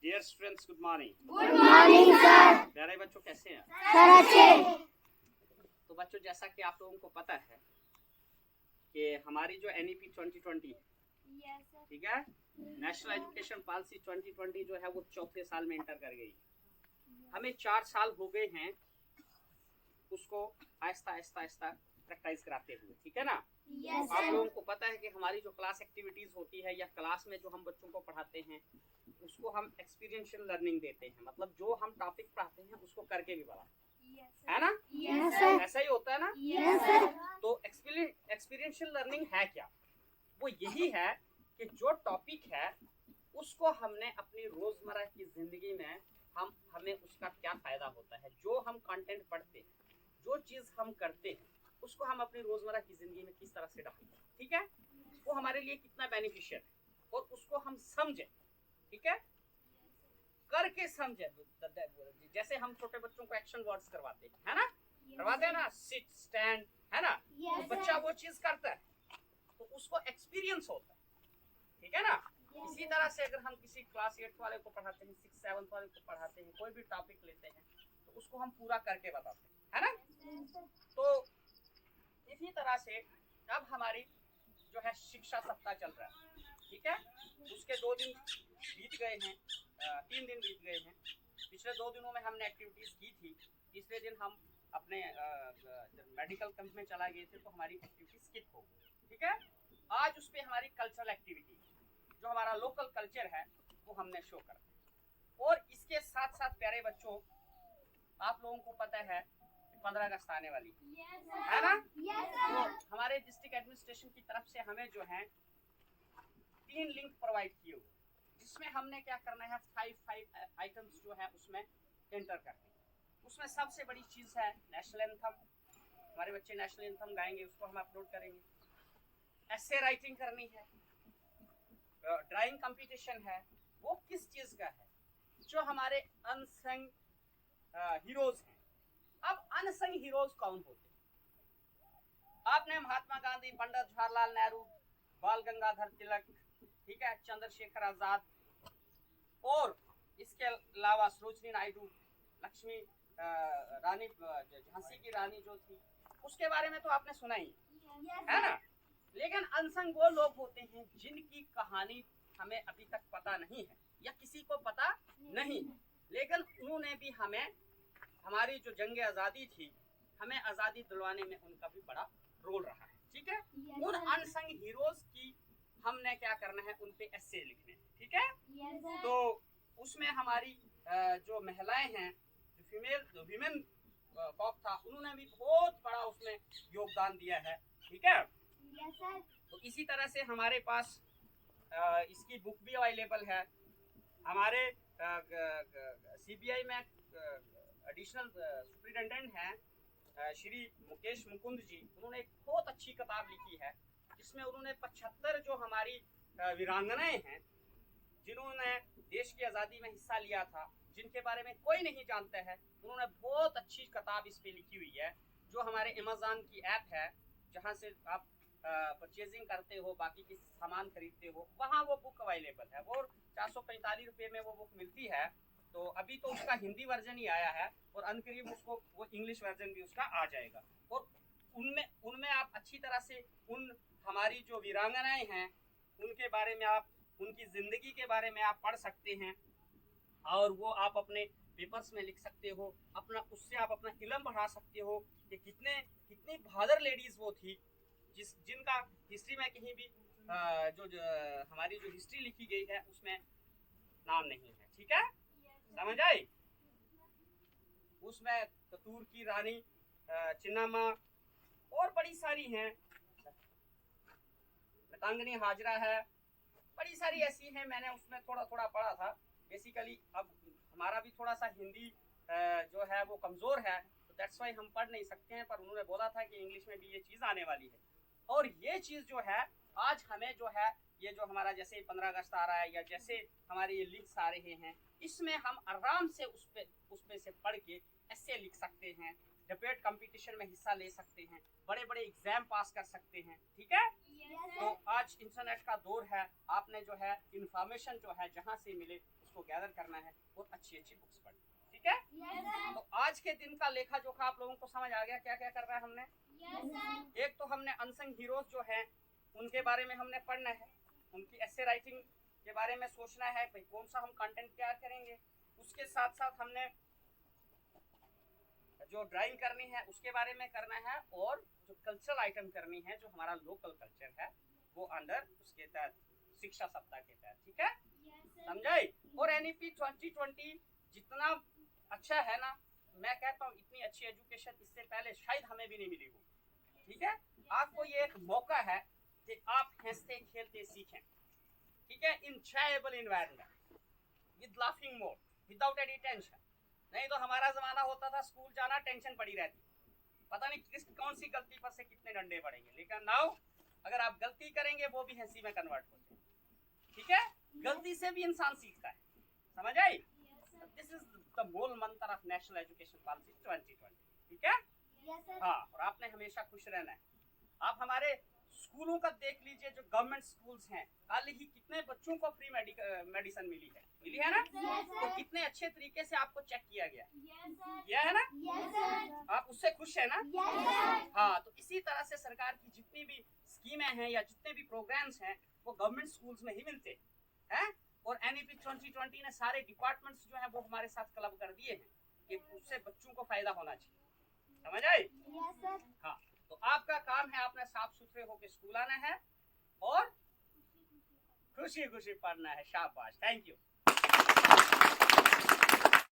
Dear students, good morning. Good morning sir. प्यारे बच्चों, कैसे हैं? सर अच्छे। तो बच्चों, जैसा कि आप लोगों को पता है कि हमारी जो NEP 2020 ठीक है, नेशनल एजुकेशन पॉलिसी 2020 जो है वो चौथे साल में एंटर कर गई। हमें 4 साल हो गए हैं उसको आहिस्ता आहिस्ता आहिस्ता प्रैक्टिस कराते हुए, ठीक है ना। यस आप सर। लोगों को पता है कि हमारी जो क्लास एक्टिविटीज होती है या क्लास में जो हम बच्चों को पढ़ाते हैं उसको हम एक्सपीरियंशियल लर्निंग देते हैं, मतलब जो हम टॉपिक पढ़ाते हैं उसको करके भी पढ़ाते है ना। Yes sir. ऐसा ही होता है ना। Yes sir. तो एक्सपीरियंशियल लर्निंग है क्या? वो यही है कि जो टॉपिक है उसको हमने अपनी रोजमर्रा की जिंदगी में हमें उसका क्या फायदा होता है, जो हम कंटेंट पढ़ते हैं, जो चीज हम करते हैं उसको हम अपनी रोजमर्रा की जिंदगी में किस तरह से डालते हैं, ठीक है, वो हमारे लिए कितना बेनिफिशियल है और उसको हम समझे, ठीक है, करके समझे। जैसे हम छोटे बच्चों को एक्शन वर्ड्स करवाते हैं, है ना, करवाते हैं ना, सिट, स्टैंड, है ना, तो बच्चा वो चीज करता है तो उसको एक्सपीरियंस होता है, ठीक है ना। इसी तरह से अगर हम किसी क्लास 8 वाले को पढ़ाते हैं, 6, 7 वाले को पढ़ाते हैं, कोई भी टॉपिक लेते हैं तो उसको हम पूरा करके बताते हैं, है ना। तो इसी तरह से अब हमारी जो है शिक्षा सप्ताह चल रहा है, ठीक है, उसके 2 दिन बीत गए हैं, 3 दिन बीत गए हैं। पिछले 2 दिनों में हमने एक्टिविटीज की थी, तीसरे दिन हम अपने मेडिकल कैंप में चला गए थे तो हमारी एक्टिविटी स्किप हो गई, ठीक है। आज उस पर हमारी कल्चरल एक्टिविटी जो हमारा लोकल कल्चर है वो हमने शो करा, और इसके साथ साथ प्यारे बच्चों आप लोगों को पता है 15 अगस्त आने वाली है ना। तो हमारे डिस्ट्रिक्ट एडमिनिस्ट्रेशन की तरफ से हमें जो है 3 लिंक प्रोवाइड किए हुए, जिसमें हमने क्या करना है 5 आइटम्स जो है उसमें एंटर करने हैं। उसमें सबसे बड़ी चीज है नेशनल एंथम, हमारे बच्चे नेशनल एंथम गाएंगे, उसको हम अपलोड करेंगे। एसे राइटिंग करनी है, ड्राइंग कंपटीशन है, वो किस चीज का है, जो हमारे अनसंग हीरोज हैं। अब अनसंग हीरोज कौन होते हैं? आपने महात्मा गांधी, पंडित जवाहरलाल नेहरू, बाल गंगाधर तिलक, ठीक है, चंद्रशेखर आजाद, और इसके अलावा सरोजिनी नायडू, लक्ष्मी रानी, झांसी की रानी जो थी, उसके बारे में तो आपने सुना ही है ना। लेकिन अनसंग वो लोग होते हैं जिनकी कहानी हमें अभी तक पता नहीं है या किसी को पता नहीं है, लेकिन उन्होंने भी हमें, हमारी जो जंग आज़ादी थी, हमें आज़ादी दिलवाने में उनका भी बड़ा रोल रहा है, ठीक है। उन अनसंग हीरोज की हमने क्या करना है, उन पे एस्से लिखने हैं, ठीक है। तो उसमें हमारी जो महिलाएं हैं, जो विमेन पॉप था, उन्होंने भी बहुत बड़ा उसमें योगदान दिया है, ठीक है। तो इसी तरह से हमारे पास इसकी बुक भी अवेलेबल है। हमारे CBI में एडिशनल सुपरिटेंडेंट हैं श्री मुकेश मुकुंद जी, उन्होंने एक बहुत अच्छी किताब लिखी है जिसमें उन्होंने 75 जो हमारी वीरांगनाएं हैं जिन्होंने देश की आज़ादी में हिस्सा लिया था, जिनके बारे में कोई नहीं जानता है, उन्होंने बहुत अच्छी किताब इस पे लिखी हुई है, जो हमारे अमेज़न की ऐप है जहाँ से आप परचेजिंग करते हो, बाकी की सामान खरीदते हो, वहाँ वो बुक अवेलेबल है और 445 रुपये में वो बुक मिलती है। तो अभी तो उसका हिंदी वर्जन ही आया है और अनकरीब उसको वो इंग्लिश वर्जन भी उसका आ जाएगा, और उनमें आप अच्छी तरह से उन हमारी जो वीरांगनाएं हैं उनके बारे में, आप उनकी ज़िंदगी के बारे में आप पढ़ सकते हैं, और वो आप अपने पेपर्स में लिख सकते हो, अपना उससे आप अपना इल्म बढ़ा सकते हो कि कितनी बहादुर लेडीज़ वो थी जिनका हिस्ट्री में कहीं भी जो हमारी जो हिस्ट्री लिखी गई है उसमें नाम नहीं है, ठीक है, समझ आई। उसमें कतूर की रानी, चिन्नामा और बड़ी सारी हैं, मतंगनी हाजरा है, बड़ी सारी ऐसी हैं। मैंने उसमें थोड़ा थोड़ा पढ़ा था बेसिकली। अब हमारा भी थोड़ा सा हिंदी जो है वो कमज़ोर है, तो दैट्स वाई हम पढ़ नहीं सकते हैं, पर उन्होंने बोला था कि इंग्लिश में भी ये चीज़ आने वाली है, और ये चीज़ जो है आज हमें जो है ये जो हमारा जैसे 15 अगस्त आ रहा है या जैसे हमारे ये लिंक्स आ रहे हैं, इसमें हम आराम से उसमें से पढ़ के ऐसे लिख सकते हैं, डिबेट कंपटीशन में हिस्सा ले सकते हैं, बड़े बड़े एग्जाम पास कर सकते हैं, ठीक है। तो आज इंटरनेट का दौर है, आपने जो है इंफॉर्मेशन जो है जहाँ से मिले उसको गैदर करना है और अच्छी अच्छी बुक्स पढ़नी, ठीक है। तो आज के दिन का लेखा जोखा आप लोगों को समझ आ गया, क्या क्या कर रहा है हमने। एक तो हमने अनसंग हीरोज जो है उनके बारे में हमने पढ़ना है, उनकी एसे राइटिंग के बारे में सोचना है, भाई कौन सा हम कंटेंट तैयार करेंगे। उसके साथ साथ हमने जो ड्राइंग करनी है उसके बारे में करना है, और जो कल्चरल आइटम करनी है, जो हमारा लोकल कल्चर है वो अंडर उसके तहत शिक्षा सप्ताह के तहत, ठीक है, समझाई। और NEP 2020 जितना अच्छा है ना, मैं कहता हूँ इतनी अच्छी एजुकेशन इससे पहले शायद हमें भी नहीं मिली हो, ठीक है। आपको ये एक मौका है कि आप हंसते खेलते सीखें, ठीक है, enjoyable environment with laughing mode without any tension. नहीं तो हमारा जमाना होता था स्कूल जाना टेंशन पड़ी रहती, पता नहीं किस कौन सी गलती पर से कितने डंडे पड़ेंगे। लेकिन नाउ अगर आप गलती करेंगे वो भी हंसी में कन्वर्ट हो जाए, ठीक है। गलती से भी इंसान सीखता है, समझ आई। दिस इज द मूल मंत्र ऑफ नेशनल एजुकेशन पॉलिसी 2020, ठीक है। हाँ, और आपने हमेशा खुश रहना है। आप हमारे स्कूलों का देख लीजिए, जो गवर्नमेंट स्कूल्स हैं, हाल ही कितने बच्चों को फ्री मेडिसिन मिली है ना। तो कितने अच्छे तरीके से आपको चेक किया गया है ना। आप उससे खुश है ना। हाँ, तो इसी तरह से सरकार की जितनी भी स्कीमें हैं या जितने भी प्रोग्राम्स हैं वो गवर्नमेंट स्कूल्स में ही मिलते हैं। और NEP 2020 ने सारे डिपार्टमेंट्स जो है वो हमारे साथ क्लब कर दिए हैं कि उससे बच्चों को फायदा होना चाहिए, समझ आई। हाँ, तो आपका काम है, आपने साफ सुथरे होकर स्कूल आना है और खुशी खुशी पढ़ना है। शाबाश, थैंक यू।